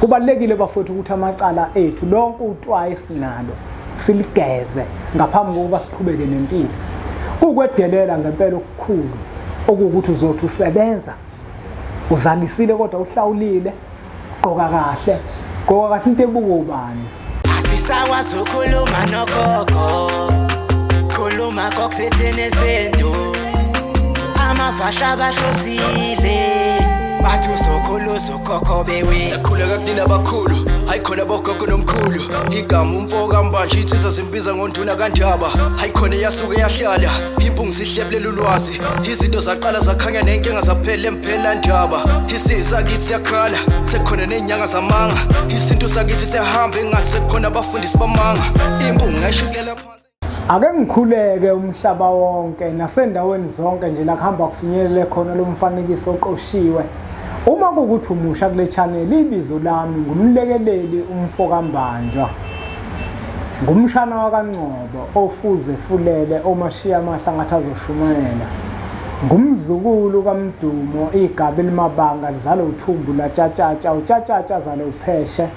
Kubalekile bafowethu ukuthi amacala ethu lonke utwaye sinalo siligeze ngaphambi kokuba siqhubeke nempilo. Kukwedelela ngempela okukhulu okuwukuthi uzothi usebenza uzalisile kodwa uhlawulile, gqoka kahle into ebukubani. Asisakwazi ukukhuluma nogogo, khuluma kokusethene izinto, amafasha abahlosile bathi usokhuluza ukhokho bewe. Sakhuleka kunina abakhulu, hayi khona bogogo nomkhulu. Igama umfoka mbanje itsizwa simbiza ngonduna kanjaba. Hayi khona yasuke yahlala, impungu sihlebulela ulwazi. Izinto zaqala zakhanya nenkinga zaphela emphela njaba. Isisa kithi siyakhala, sekhona nenyanga zamanga. Izinto sakithi siyahamba engathi sekhona abafundisi bamanga. Impungu ngayishikelela phansi. Ake ngikhuleke umhlaba wonke nasendaweni zonke nje la kuhamba kufinyelele khona lo mfanekiso oqoshiwe. Uma kukuthi umusha kule channel, ibizo lami ngumlekeleli umfoka mbanjwa. Ngumshana wakaNgcobo ofuze fulele omashiya amahla ngathi azoshumayela. Ngumzukulu kaMdumo igaba elimabanga lizalo uthumbu latshatshatsha, utshatshatsha zalo upheshe,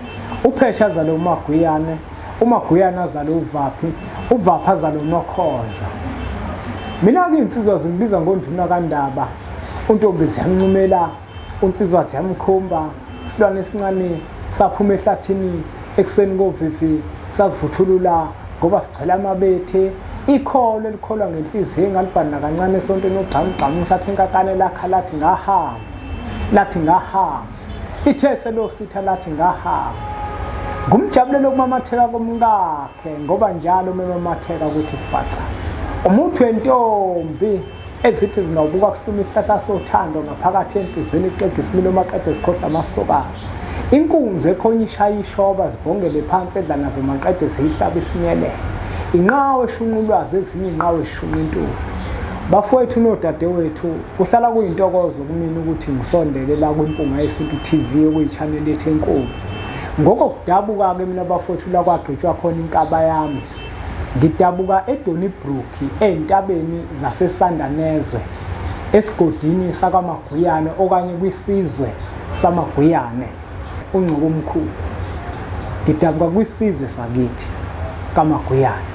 upheshe azalo uMaguyane, uMaguyane azalo uVaphi, uVaphi azalo uNokhonjwa. Mina-ke insizwa zingibiza ngonduna kaNdaba, untombi ziyancumela, unsizwa ziyamkhomba, isilwane esincane saphuma ehlathini ekuseni kovivi sazivuthulula ngoba sigcwele amabethe. Ikholo elikholwa ngenhliziyo engalibhana kancane esontweni ogxamugxamu sathe inkakane lakha lathi ngahamba lithe selositha lathi ngahamba. Ngumjabulelo ukumamatheka komkakhe ngoba njalo memamatheka ukuthi faca umuntu wentombi ezithi zingawubuka kuhluma isihlahla sothando ngaphakathi enhlizweni iqeda isimile omaqede zikhohla amasokana. Inkunzi ekhonye ishaya ishoba zibhongele phansi edlana zemaqede ziyihlaba isinyelele. Inqawe eshunqulwazi ezinye inqawe eshunqa intuthu. Bafowethu nodadewethu kuhlala kuyintokozo kumina ukuthi ngisondele la kwimpunga yeSintu TV okuyi-channel yethu enkulu. Ngokokudabuka-ke mina bafowethu la kwagqitshwa khona inkaba yami. Ngidabuka eDonnybrook ey'ntabeni zaseSandanezwe esigodini sakaMaguyane okanye kwisizwe samaGuyane uNgcobo omkhulu. Ngidabuka kwisizwe sakithi kaMaguyane.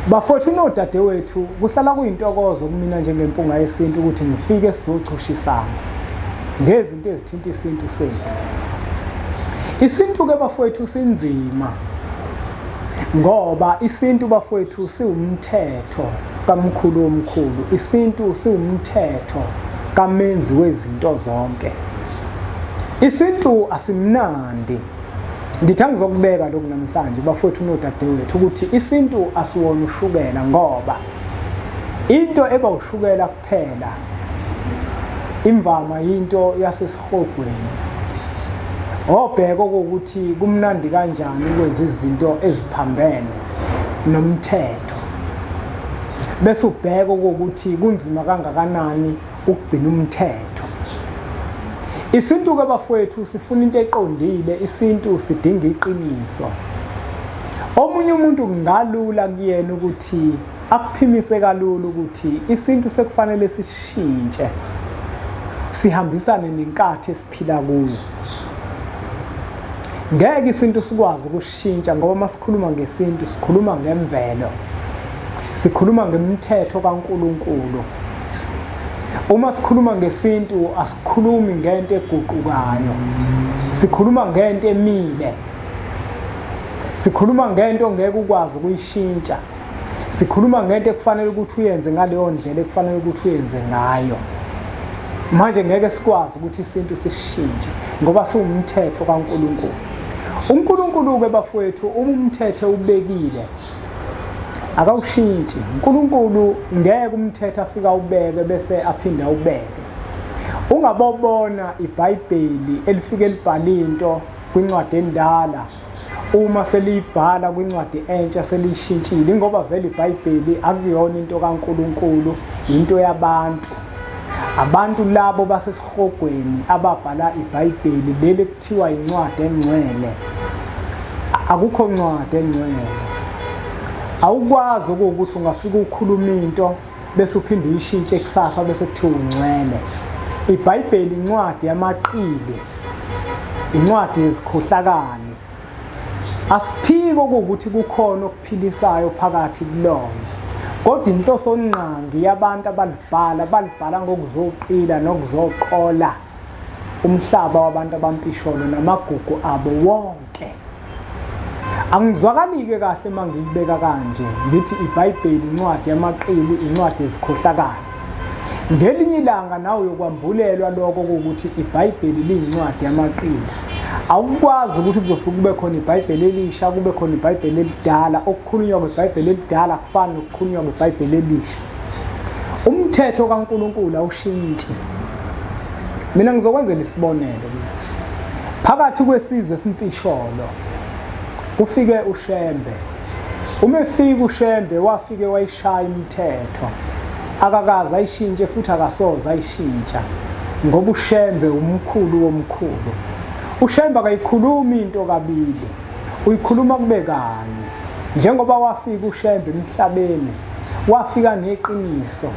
Bafowethu nodadewethu kuhlala kuyintokozo kumina njengempunga yeSintu ukuthi ngifike sizocushisana ngezinto ezithinta isintu sethu. Isintu-ke bafowethu sinzima ngoba isintu bafowethu siwumthetho kamkhulu omkhulu. Isintu siwumthetho kamenzi wezinto zonke. Isintu asimnandi. Ngithi angizokubeka lokhu namhlanje bafowethu nodadewethu ukuthi isintu asiwona ushukela ngoba into eba ushukela kuphela imvama into yasesihogweni. Obheka ukuthi kumnandi kanjani ukwenza izinto eziphambene nomthetho. Bese ubheka ukuthi kunzima kangakanani ukugcina umthetho. Isintu-ke bafowethu sifuna into eqondile, isintu sidinga iqiniso. Omunye umuntu kungalula kuyena ukuthi akuphimise kalula ukuthi isintu sekufanele sishintshe sihambisane nenkathi esiphila kuyo. Ngeke isintu sikwazi ukushintsha ngoba masikhuluma ngesintu sikhuluma ngemvelo. Sikhuluma ngemithetho kaNkulunkulu. Uma sikhuluma ngesintu asikhulumi ngento eguqukayo. Sikhuluma ngento emile. Sikhuluma ngento ngeke ukwazi ukuyishintsha. Sikhuluma ngento ekufanele ukuthi uyenze ngaleyo ndlela ekufanele ukuthi uyenze ngayo. Manje ngeke sikwazi ukuthi isintu sishintshe ngoba siwumthetho kaNkulunkulu. uNkulunkulu-ke bafowethu umthetho ubekile akawushintshi. uNkulunkulu ngeke umthetho afika ubeke bese aphinda ubeke. Ungabobona iBhayibheli elifike libhala into kwincwadi endala uma seliyibhala kwincwadi entsha selishintshile ngoba vele iBhayibheli akuyona into kaNkulunkulu, into yabantu. Abantu labo basesihogweni ababhala iBhayibheli leli kuthiwa incwadi engcwele. Akukho ncwadi engcwele. Awukwazi ukuthi ungafika ukhuluma into bese uphinde uyishintshe kusasa bese kuthiwa ungcwele. iBhayibheli incwadi yamaqili. incwadi yezikhohlakali. Asiphiki ukuthi kukhona okuphilisayo phakathi kulona, kodwa inhloso nqangi yabantu balibhala ngokuzoqila nokuzoqola umhlaba wabantu abampisholo namagugu abo wonke. Angizwakali-ke kahle uma ngiyibeka kanje ngithi iBhayibheli incwadi yamaqili, incwadi yezikhohlakali. Ngelinye ilanga nawe uyokwambulelwa lokho ukuthi iBhayibheli liyincwadi yamaqili. Awukwazi ukuthi kuzofika kube khona iBhayibheli elisha, kube khona iBhayibheli elidala. Okukhulunywa ngeBhayibheli elidala kufana nokukhulunywa ngeBhayibheli elisha. Umthetho kaNkulunkulu awushintshi. Mina ngizokwenzela isibonelo. Phakathi kwesizwe esimpisholo kufike uShembe. Uma efika uShembe wafike wayishaya imithetho. Akakaza ayishintshe futhi akasoza ayishintsha ngoba uShembe umkhulu womkhulu. uShembe akayikhuluma into kabili, uyikhuluma kube kanye. Njengoba wafika uShembe emhlabeni, wafika neqiniso,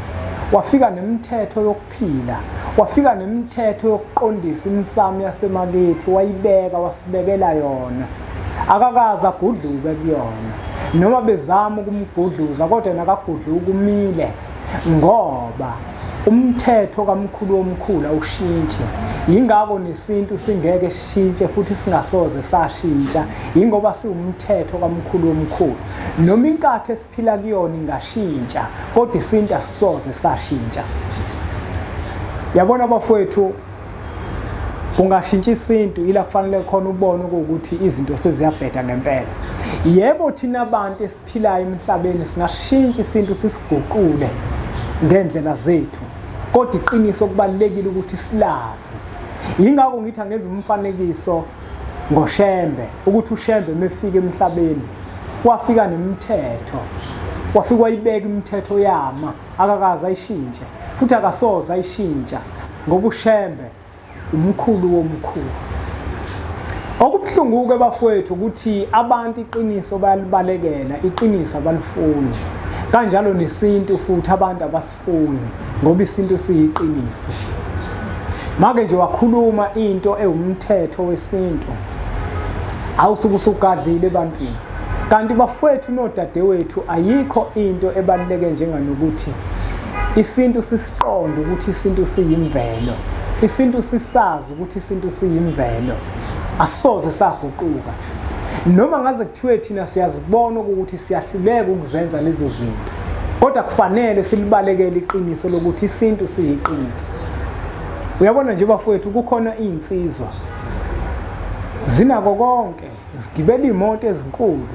wafika nemithetho yokuphila, wafika nemithetho yokuqondisa imisamo yasemakithi, wayibeka wasibekela yona. Akakaza agudluke kuyona, noma bezama ukumgudluza kodwa nakagudluka umile, ngoba umthetho kaMkhulu womkhulu awushintshi. Yingakho nesintu singeke sishintshe futhi singasoze sashintsha, ingoba siwumthetho kaMkhulu womkhulu. Noma inkathi esiphila kuyona ingashintsha, kodwa isintu asisoze sashintsha. Yabona bafowethu, kungashintsha isintu ila kufanele khona ubone ukuthi izinto seziyabheda ngempela. Yebo thina abantu esiphilayo emhlabeni singashintsha isintu sisiguqule ngendlela zethu, kodwa iqiniso kubalekile ukuthi silazi. Yingakho ngithi angenza umfanekiso ngoShembe, ukuthi uShembe mefika emhlabeni wafika nemithetho, wafika wayibeka imithetho yama, akakaza ayishintshe futhi akasoza ayishintsha ngoba uShembe umkhulu womkhulu. Okubuhlungu-ke bafowethu ukuthi abantu iqiniso bayalibalekela, iqiniso abalifuni. Kanjalo nesintu futhi abantu abasifuni ngoba isintu siyiqiniso. Make nje wakhuluma into ewumthetho wesintu, awusuke usugadlile ebantwini. Kanti bafowethu nodadewethu ayikho into ebaluleke njenganokuthi isintu sisiqonde ukuthi isintu siyimvelo. Isintu sisazi ukuthi isintu siyimvelo, asisoze saguquka. Noma ngaze kuthiwe thina siyazibona ukuthi siyahluleka ukuzenza lezo zinto, kodwa kufanele silibalekele iqiniso lokuthi isintu siyiqiniso. Uyabona nje bafowethu, kukhona izinsizwa zinako konke, zigibela imoto ezinkulu,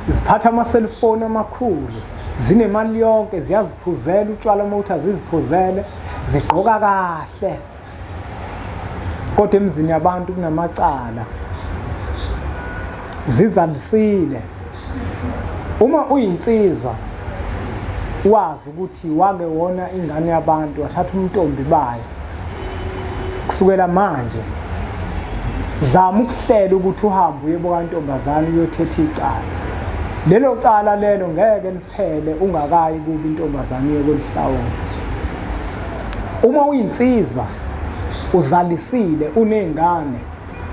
ziphatha ama-cellphone amakhulu, zinemali yonke, ziyaziphuzela utshwala uma ziziphuzele, zigqoka kahle. Kodwa emzini yabantu kunamacala, zizalisile. Uma uyinsizwa wazi ukuthi wake wona ingane yabantu, wathatha umntombi bayo, kusukela manje zama ukuhlela ukuthi uhambe uye bokantombazane uyothetha icala. Lelo cala lelo ngeke liphele ungakayi kuba intombazane uyekulihlawula. Uma uyinsizwa uzalisile, unezingane,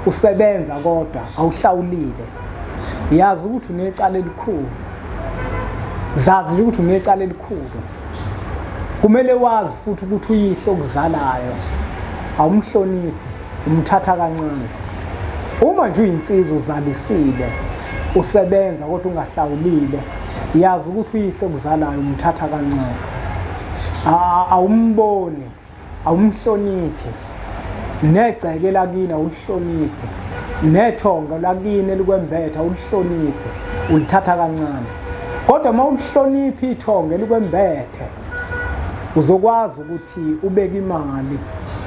usebenza kodwa awuhlawulile, yazi ukuthi unecala elikhulu. Zazi nje ukuthi unecala elikhulu. Kumele wazi futhi ukuthi uyihlo okuzalayo awumhloniphi, umthatha kancane. Uma nje uyinsizwa uzalisile, usebenza kodwa ungahlawulile, yazi ukuthi uyihlo okuzalayo umthatha kancane. Awumboni, awumhloniphi. Negceke lakini awulihloniphi, nethonga lakini elikwembetha awulihloniphi, ulithatha kancane. Kodwa uma ulihloniphi ithonga elikwembethe, uzokwazi ukuthi ubeke imali,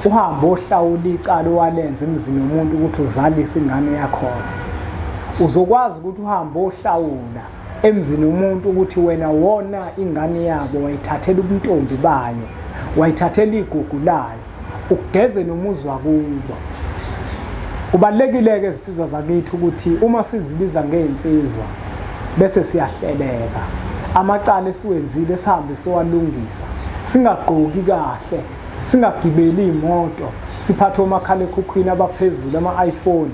uhambe ohlawula icala owalenza emzini womuntu ukuthi uzalise ingane yakhona. Uzokwazi ukuthi uhambe ohlawula emzini womuntu ukuthi wena wona ingane yabo wayithathela ubuntombi bayo, wayithathela igugu layo, ugeze nomuzi wakubo. Kubalekile-ke izinsizwa zakithi ukuthi uma sizibiza ngey'nsizwa bese siyahleleka. Amacala esiwenzile sihambe sowalungisa, singagqoki kahle, singagibeli imoto, siphathe omakhalekhukhwini abaphezulu, ama-iPhone,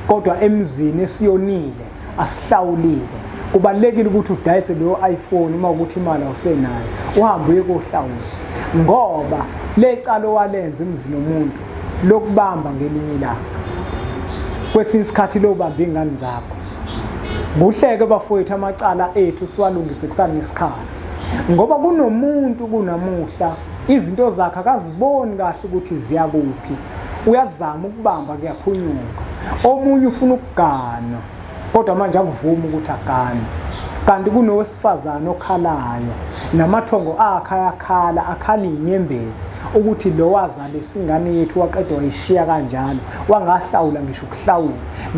kodwa emzini esiyonile asihlawulile. Kubalekile ukuthi udayise leyo iPhone uma ukuthi imali awusenayo uhambe uye kohlawula, ngoba lecala owalenza emzini womuntu lokubamba ngelinye ilanga, kwesinye isikhathi lobamba ingane zakho. Kuhleke bafowethu amacala ethu siwalungise kusanesikhathi, ngoba kunomuntu kunamuhla izinto zakhe akaziboni kahle ukuthi ziya kuphi, uyazama ukubamba kuyaphunyuka. Omunye ufuna ukuganwa kodwa manje akuvuma ukuthi agane, kanti kunowesifazane okhalayo namathongo akhe ayakhala, akhala inyembezi ukuthi lo wazalisa ingane yethu waqeda wayishiya kanjalo, wangahlawula ngisho ukuhlawula.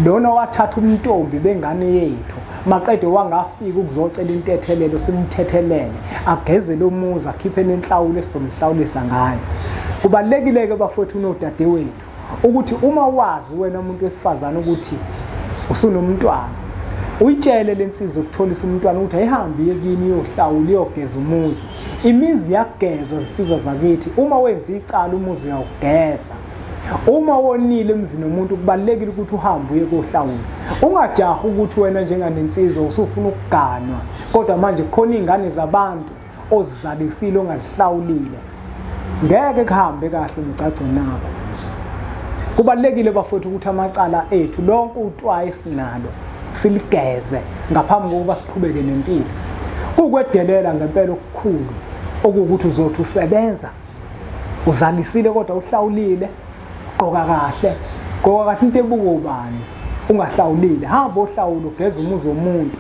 Lona wathatha umntombi bengane yethu maqede wangafika ukuzocela intethelelo, simthethelele ageze lo muzi akhiphe nenhlawulo esomhlawulisa ngayo. Kubalekile-ke bafowethu nodade wethu ukuthi uma wazi wena umuntu wesifazane ukuthi usunomntwana, uyitshele lensizwa ukutholisa umntwana ukuthi ayihambe yekini yohlawula iyogeza umuzi. Imizi yagezwa zisizwa zakithi, uma wenza icala umuzi uyawugeza. Uma wonile emzini womuntu kubalekile ukuthi uhambe uye kohlawula. Ungajaha ukuthi wena njenganensizwa usufuna ukuganwa, kodwa manje khona izingane zabantu ozizalisile ongazihlawulile, ngeke kuhambe kahle umcaco nakho. Kubalekile bafowethu ukuthi amacala ethu lonke utwaye sinalo siligeze ngaphambi kokuba siqhubeke nempilo. Kukwedelela ngempela okukhulu okuwukuthi uzothi usebenza uzalisile kodwa uhlawulile. Gqoka kahle into ebuka ubani ungahlawulile, hamba ohlawula ugeza umuzi womuntu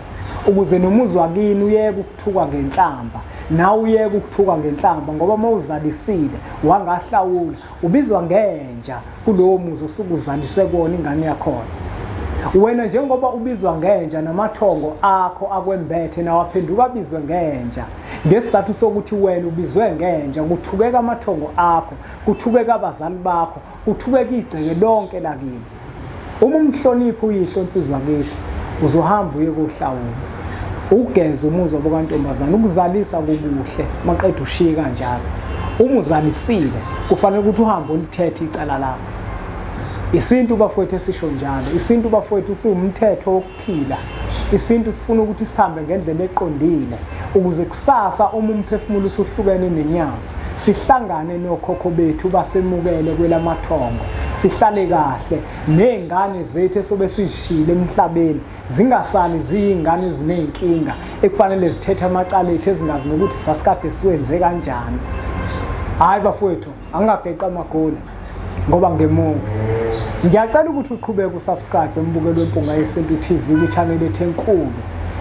ukuze nomuzi wakini uyeke ukuthuka ngenhlamba, nawe uyeke ukuthuka ngenhlamba, ngoba uma uzalisile wangahlawula ubizwa ngenja kulowo muzi osukuzalise kuona ingane yakhona. Wena njengoba ubizwa ngenja namathongo akho akwembethe nawaphenduka abizwe ngenja, ngesizathu sokuthi wena ubizwe ngenja kuthukeka amathongo akho, kuthukeka abazali bakho, kuthukeka igceke lonke lakini. Uma umhloniphi uyihlo insizwa kithi uzohamba uye kohlawula, ugeze umuzi wabantomazana. Ukuzalisa kubuhle maqeda ushiye kanjalo. Uma uzalisile kufanele ukuthi uhambe ulithethe icala lakho. Isintu bafowethu esisho njalo, isintu bafowethu siwumthetho wokuphila. Isintu sifuna ukuthi sihambe ngendlela eqondile ukuze kusasa uma umphefumulo usuhlukene nenyama sihlangane nokhokho bethu basemukele kwelamathongo, sihlale kahle nezingane zethu esobe sizishile emhlabeni zingasali ziyingane ezinenkinga ekufanele zithethe amacala ethu ezingazi nokuthi sasikade siwenze kanjani. Hayi bafowethu, angageqa amagoli ngoba ngemuva. Ngiyacela ukuthi uqhubeke usubscribe embukelo wempunga yesintu TV kwichannel ethu enkulu,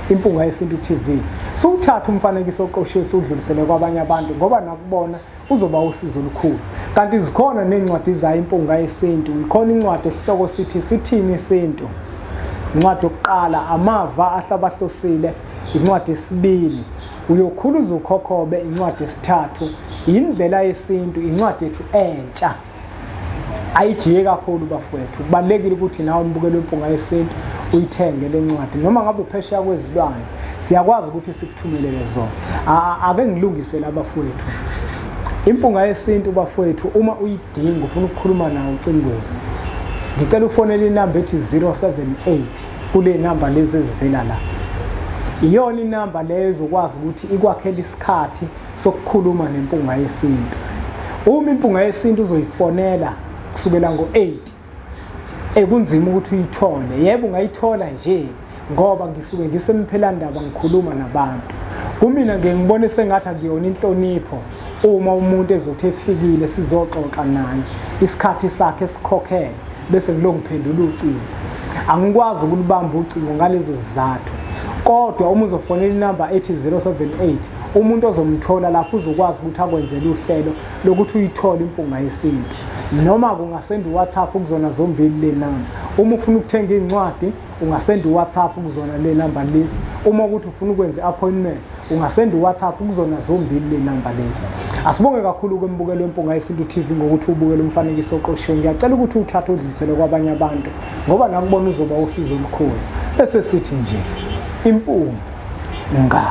impunga yesintu TV. Suthatha umfanekiso oqoshiwe udlulisele kwabanye abantu ngoba nakubona uzoba usizo olukhulu. Kanti zikhona nencwadi za impunga yesintu. Ikhona incwadi esihloko sithi sithini isintu. Incwadi yokuqala amava ahlabahlosile, incwadi yesibili uyokhuluza ukhokhobe, incwadi yesithathu indlela yesintu, incwadi yethu entsha. Ayijiye kakhulu bafowethu. Kubalekile ukuthi nawe umbukelo wempunga yesintu uyithenge le ncwadi, noma ngabe uphesheya kwezilwandle siyakwazi ukuthi sikuthumelele zona. Ake ngilungise la bafowethu. Impunga yesintu bafowethu uma uyidinga ufuna ukukhuluma nawe ucingweni, ngicela ufonele inamba ethi 078 kule namba lezi ezivela la. Iyona inamba leyo ezokwazi ukuthi ikwakhela isikhathi sokukhuluma nempunga yesintu. Uma impunga yesintu uzoyifonela kusukela ngo-8 kunzima ukuthi uyithole. Yebo ungayithola nje ngoba ngisuke ngisempelandaba ngikhuluma nabantu. Kumina ngibone sengathi akuyona inhlonipho uma umuntu ezothi efikile sizoxoxa naye isikhathi sakhe sikhokhele bese ngilongiphendula ucingo. Angikwazi ukulibamba ucingo ngalezo zizathu, kodwa uma uzofonela inamba ethi 078 umuntu ozomthola lapho uzokwazi ukuthi akwenzele uhlelo lokuthi uyithole impunga yesintu, noma kungasenda uWhatsApp kuzona zombili le namba. Uma ufuna ukuthenga incwadi ungasenda uWhatsApp kuzona le namba lezi. Uma ukuthi ufuna ukwenza appointment ungasenda uWhatsApp kuzona zombili le namba lezi. Asibonge kakhulu kwembukelo wempunga yesintu TV ngokuthi ubukele umfanekiso oqoshiwe. Ngiyacela ukuthi uthathe udlulisele kwabanye abantu ngoba nakubona uzoba usizo olukhulu. Bese sithi nje impunga